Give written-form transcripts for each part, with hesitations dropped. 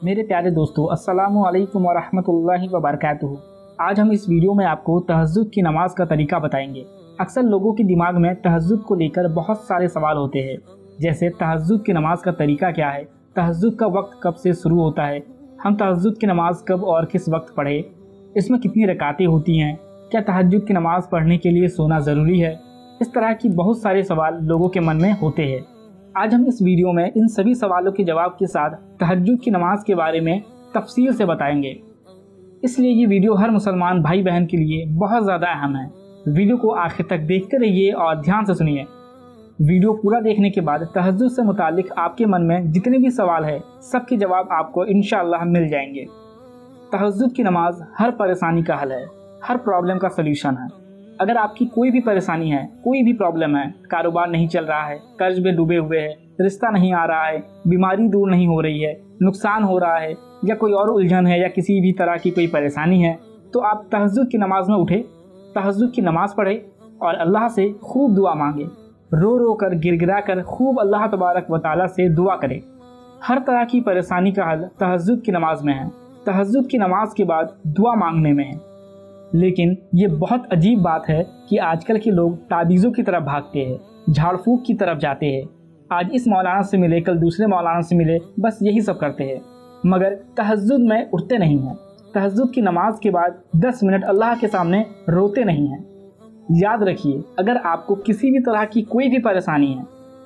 मेरे प्यारे दोस्तों, अस्सलामु अलैकुम वरहमतुल्लाहि वबरकातुहू। आज हम इस वीडियो में आपको तहज्जुद की नमाज का तरीका बताएंगे। अक्सर लोगों के दिमाग में तहज्जुद को लेकर बहुत सारे सवाल होते हैं, जैसे तहज्जुद की नमाज का तरीका क्या है, तहज्जुद का वक्त कब से शुरू होता है, हम तहज्जुद की नमाज कब और किस वक्त पढ़े, इसमें कितनी रकातें होती हैं, क्या तहज्जुद की नमाज पढ़ने के लिए सोना ज़रूरी है। इस तरह की बहुत सारे सवाल लोगों के मन में होते हैं। आज हम इस वीडियो में इन सभी सवालों के जवाब के साथ तहज्जुद की नमाज के बारे में तफसील से बताएंगे। इसलिए ये वीडियो हर मुसलमान भाई बहन के लिए बहुत ज़्यादा अहम है। वीडियो को आखिर तक देखते रहिए और ध्यान से सुनिए। वीडियो पूरा देखने के बाद तहज्जुद से मुतालिक आपके मन में जितने भी सवाल है, सबके जवाब आपको इंशाअल्लाह मिल जाएंगे। तहज्जुद की नमाज हर परेशानी का हल है, हर प्रॉब्लम का सल्यूशन है। अगर आपकी कोई भी परेशानी है, कोई भी प्रॉब्लम है, कारोबार नहीं चल रहा है, कर्ज में डूबे हुए हैं, रिश्ता नहीं आ रहा है, बीमारी दूर नहीं हो रही है, नुकसान हो रहा है, या कोई और उलझन है, या किसी भी तरह की कोई परेशानी है, तो आप तहज्जुद की नमाज में उठे, तहज्जुद की नमाज पढ़े और अल्लाह से खूब दुआ मांगे। रो रो कर, गिड़गिड़ा कर खूब अल्लाह तबारक व तआला से दुआ करें। हर तरह की परेशानी का हल तहज्जुद की नमाज में है, तहज्जुद की नमाज के बाद दुआ मांगने में है। लेकिन ये बहुत अजीब बात है कि आजकल के लोग ताबीज़ों की तरफ भागते हैं, झाड़ फूक की तरफ जाते हैं। आज इस मौलाना से मिले, कल दूसरे मौलाना से मिले, बस यही सब करते हैं, मगर तहज्जुद में उठते नहीं हैं। तहज्जुद की नमाज के बाद 10 मिनट अल्लाह के सामने रोते नहीं हैं। याद रखिए, अगर आपको किसी भी तरह की कोई भी परेशानी है,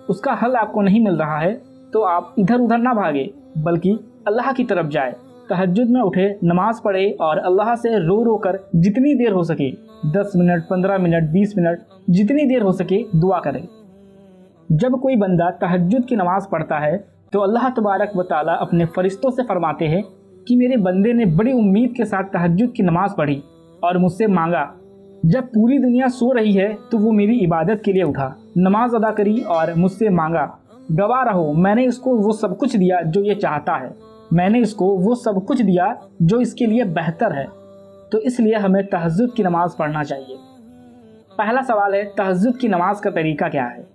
उसका हल आपको नहीं मिल रहा है, तो आप इधर उधर ना भागे, बल्कि अल्लाह की तरफ जाए। तहज्जुद में उठे, नमाज पढ़े और अल्लाह से रो रो कर जितनी देर हो सके, 10 मिनट, 15 मिनट, 20 मिनट, जितनी देर हो सके दुआ करें। जब कोई बंदा तहज्जुद की नमाज पढ़ता है तो अल्लाह तबारक व तआला अपने फरिश्तों से फरमाते हैं कि मेरे बंदे ने बड़ी उम्मीद के साथ तहज्जुद की नमाज पढ़ी और मुझसे मांगा। जब पूरी दुनिया सो रही है तो वो मेरी इबादत के लिए उठा, नमाज अदा करी और मुझसे मांगा। गवाह रहो, मैंने इसको वो सब कुछ दिया जो ये चाहता है, मैंने इसको वो सब कुछ दिया जो इसके लिए बेहतर है। तो इसलिए हमें तहज्जुद की नमाज पढ़ना चाहिए। पहला सवाल है, तहज्जुद की नमाज का तरीका क्या है।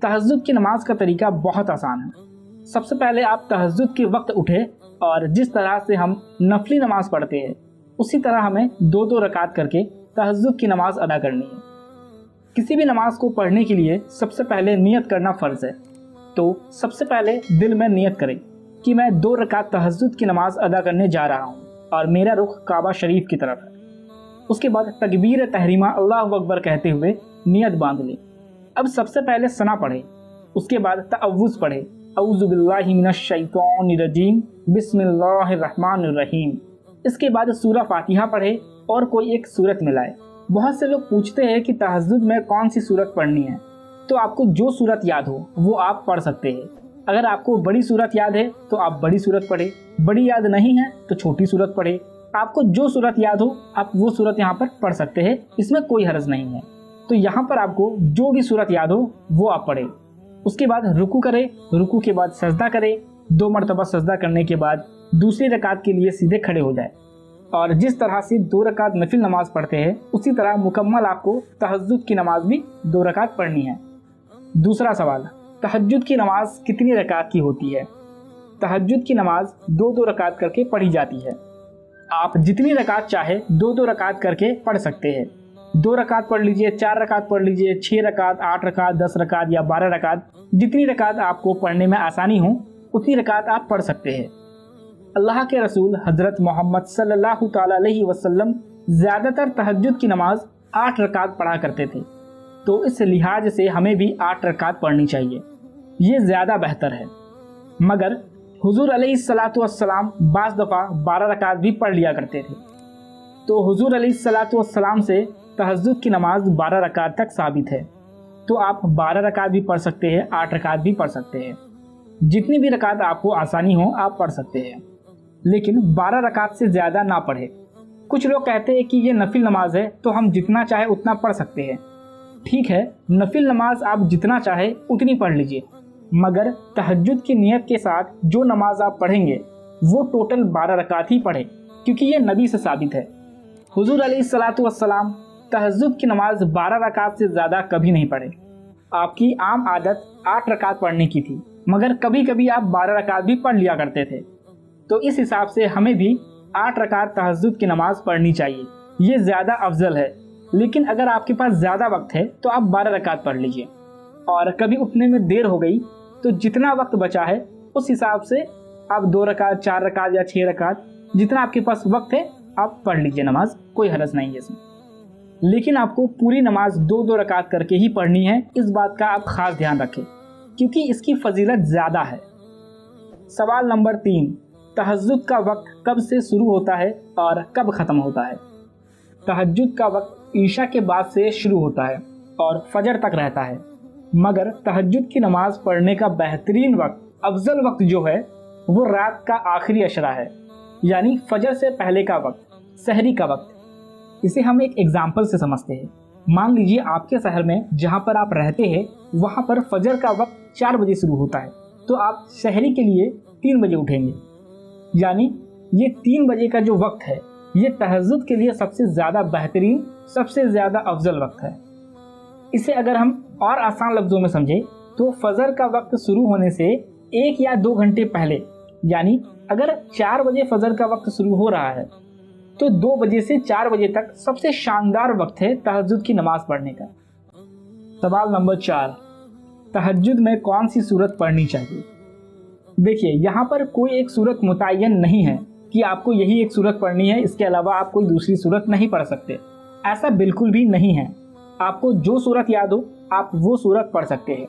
तहज्जुद की नमाज का तरीका बहुत आसान है। सबसे पहले आप तहज्जुद के वक्त उठे और जिस तरह से हम नफली नमाज पढ़ते हैं, उसी तरह हमें 2-2 रकात करके तहज्जुद की नमाज अदा करनी है। किसी भी नमाज को पढ़ने के लिए सबसे पहले नियत करना फ़र्ज़ है। तो सबसे पहले दिल में नियत करें कि मैं 2 रकात तहज्जुद की नमाज अदा करने जा रहा हूँ और मेरा रुख काबा शरीफ की तरफ है। उसके बाद तकबीर तहरीमा अल्लाहु अकबर कहते हुए नियत बांध लें। अब सबसे पहले सना पढ़े, उसके बाद तअव्वुज़ पढ़े, औज़ु बिल्लाहि मिनश शैतानिर रजीम, बिस्मिल्लाहिर रहमानिर रहीम। इसके बाद सूरह फातिहा पढ़े और कोई एक सूरत मिलाए। बहुत से लोग पूछते हैं कि तहज्जुद में कौन सी सूरत पढ़नी है, तो आपको जो सूरत याद हो वो आप पढ़ सकते हैं। अगर आपको बड़ी सूरत याद है तो आप बड़ी सूरत पढ़े, बड़ी याद नहीं है तो छोटी सूरत पढ़े। आपको जो सूरत याद हो आप वो सूरत यहाँ पर पढ़ सकते हैं, इसमें कोई हर्ज नहीं है। तो यहाँ पर आपको जो भी सूरत याद हो वो आप पढ़े। उसके बाद रुकू करें, रुकू के बाद सजदा करें, 2 मरतबा सजदा करने के बाद दूसरी रकात के लिए सीधे खड़े हो जाए और जिस तरह से 2 रकात नफिल नमाज पढ़ते हैं, उसी तरह मुकम्मल आपको तहज्जुद की नमाज भी 2 रकात पढ़नी है। दूसरा सवाल, तहज्जुद की नमाज कितनी रकात की होती है। तहज्जुद की नमाज 2-2 रकात करके पढ़ी जाती है। आप जितनी रकात चाहे 2-2 रकात करके पढ़ सकते हैं। 2 रकात पढ़ लीजिए, 4 रकात पढ़ लीजिए, 6 रकात, 8 रकात, 10 रकात या 12 रकात, जितनी रकात आपको पढ़ने में आसानी हो उतनी रकात आप पढ़ सकते हैं। अल्लाह के रसूल हज़रत मोहम्मद सल्लल्लाहु तआला अलैहि वसल्लम ज़्यादातर तहज्जुद की नमाज 8 रकात पढ़ा करते थे, तो इस लिहाज से हमें भी 8 रकात पढ़नी चाहिए, ये ज़्यादा बेहतर है। मगर हुजूर अलैहिस्सलातु वस्सलाम बाज़ दफ़ा 12 रकात भी पढ़ लिया करते थे। तो हुजूर अलैहिस्सलातु वस्सलाम से तहज्जुद की नमाज 12 रकात तक साबित है। तो आप 12 रकात भी पढ़ सकते हैं, 8 रकात भी पढ़ सकते हैं, जितनी भी रकात आपको आसानी हो आप पढ़ सकते हैं, लेकिन 12 रकात से ज़्यादा ना पढ़े। कुछ लोग कहते हैं कि ये नफिल नमाज है तो हम जितना चाहे उतना पढ़ सकते हैं। ठीक है, नफिल नमाज आप जितना चाहे उतनी पढ़ लीजिए, मगर तहज्जुद की नियत के साथ जो नमाज आप पढ़ेंगे वो टोटल 12 रकात ही पढ़ें, क्योंकि ये नबी से साबित है। हुजूर अलैहिस्सलातु वस्सलाम तहज्जुद की नमाज 12 रकात से ज़्यादा कभी नहीं पढ़े। आपकी आम आदत 8 रकात पढ़ने की थी, मगर कभी कभी आप 12 रकात भी पढ़ लिया करते थे। तो इस हिसाब से हमें भी 8 रकात तहज्जुद की नमाज पढ़नी चाहिए, ये ज़्यादा अफजल है। लेकिन अगर आपके पास ज़्यादा वक्त है तो आप 12 रकात पढ़ लीजिए, और कभी उठने में देर हो गई तो जितना वक्त बचा है उस हिसाब से आप 2 रकात, 4 रकात या 6 रकात, जितना आपके पास वक्त है आप पढ़ लीजिए नमाज, कोई हरज नहीं है इसमें। लेकिन आपको पूरी नमाज 2-2 रकात करके ही पढ़नी है, इस बात का आप खास ध्यान रखें क्योंकि इसकी फजीलत ज़्यादा है। सवाल नंबर 3, तहज्जुद का वक्त कब से शुरू होता है और कब ख़त्म होता है? तहज्जुद का वक्त ईशा के बाद से शुरू होता है और फजर तक रहता है, मगर तहज्जुद की नमाज पढ़ने का बेहतरीन वक्त, अफजल वक्त जो है वो रात का आखिरी अशरा है, यानी फजर से पहले का वक्त, सहरी का वक्त। इसे हम एक एग्जाम्पल से समझते हैं। मान लीजिए आपके शहर में जहाँ पर आप रहते हैं वहाँ पर फजर का वक्त 4 बजे शुरू होता है, तो आप सहरी के लिए 3 बजे उठेंगे, यानी ये 3 बजे का जो वक्त है ये तहज्जुद के लिए सबसे ज़्यादा बेहतरीन, सबसे ज़्यादा अफजल वक्त है। इसे अगर हम और आसान लफ्ज़ों में समझें तो फजर का वक्त शुरू होने से 1 या 2 घंटे पहले, यानी अगर 4 बजे फजर का वक्त शुरू हो रहा है तो 2 बजे से 4 बजे तक सबसे शानदार वक्त है तहज्जुद की नमाज पढ़ने का। सवाल नंबर 4, तहज्जुद में कौन सी सूरत पढ़नी चाहिए? देखिए, यहाँ पर कोई एक सूरत मुतय्यन नहीं है कि आपको यही एक सूरत पढ़नी है, इसके अलावा आप कोई दूसरी सूरत नहीं पढ़ सकते। ऐसा बिल्कुल भी नहीं है। आपको जो सूरत याद हो आप वो सूरत पढ़ सकते हैं।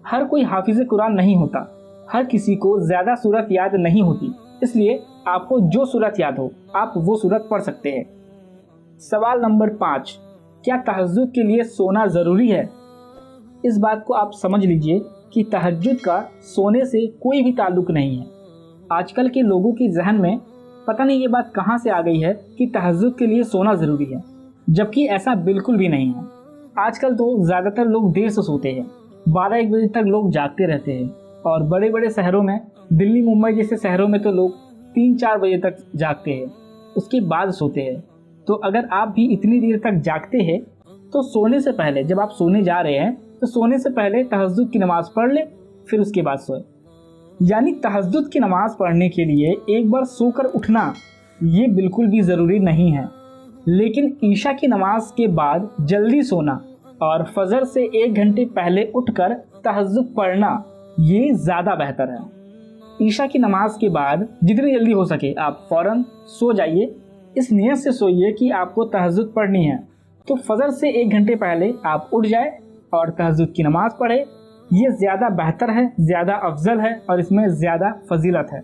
हर कोई हाफिज़ कुरान नहीं होता, हर किसी को ज़्यादा सूरत याद नहीं होती, इसलिए आपको जो सूरत याद हो आप वो सूरत पढ़ सकते हैं। सवाल नंबर 5, क्या तहज्जुद के लिए सोना ज़रूरी है? इस बात को आप समझ लीजिए कि तहज्जुद का सोने से कोई भी ताल्लुक़ नहीं है। आजकल के लोगों के जहन में पता नहीं ये बात कहाँ से आ गई है कि तहज्जुद के लिए सोना ज़रूरी है, जबकि ऐसा बिल्कुल भी नहीं है। आजकल तो ज़्यादातर लोग देर से सोते हैं, 12-1 बजे तक लोग जागते रहते हैं, और बड़े बड़े शहरों में, दिल्ली मुंबई जैसे शहरों में तो लोग 3-4 बजे तक जागते हैं, उसके बाद सोते हैं। तो अगर आप भी इतनी देर तक जागते हैं तो सोने से पहले, जब आप सोने जा रहे हैं तो सोने से पहले तहज्जुद की नमाज़ पढ़ ले, फिर उसके बाद सोए। यानी तहज्जुद की नमाज़ पढ़ने के लिए एक बार सोकर उठना ये बिल्कुल भी ज़रूरी नहीं है, लेकिन ईशा की नमाज के बाद जल्दी सोना और फजर से 1 घंटे पहले उठकर तहज्जुद पढ़ना ये ज़्यादा बेहतर है। ईशा की नमाज के बाद जितनी जल्दी हो सके आप फ़ौरन सो जाइए, इस नियत से सोइए कि आपको तहज्जुद पढ़नी है, तो फजर से 1 घंटे पहले आप उठ जाए और तहज्जुद की नमाज़ पढ़े। ये ज़्यादा बेहतर है, ज़्यादा अफजल है और इसमें ज़्यादा फजीलत है।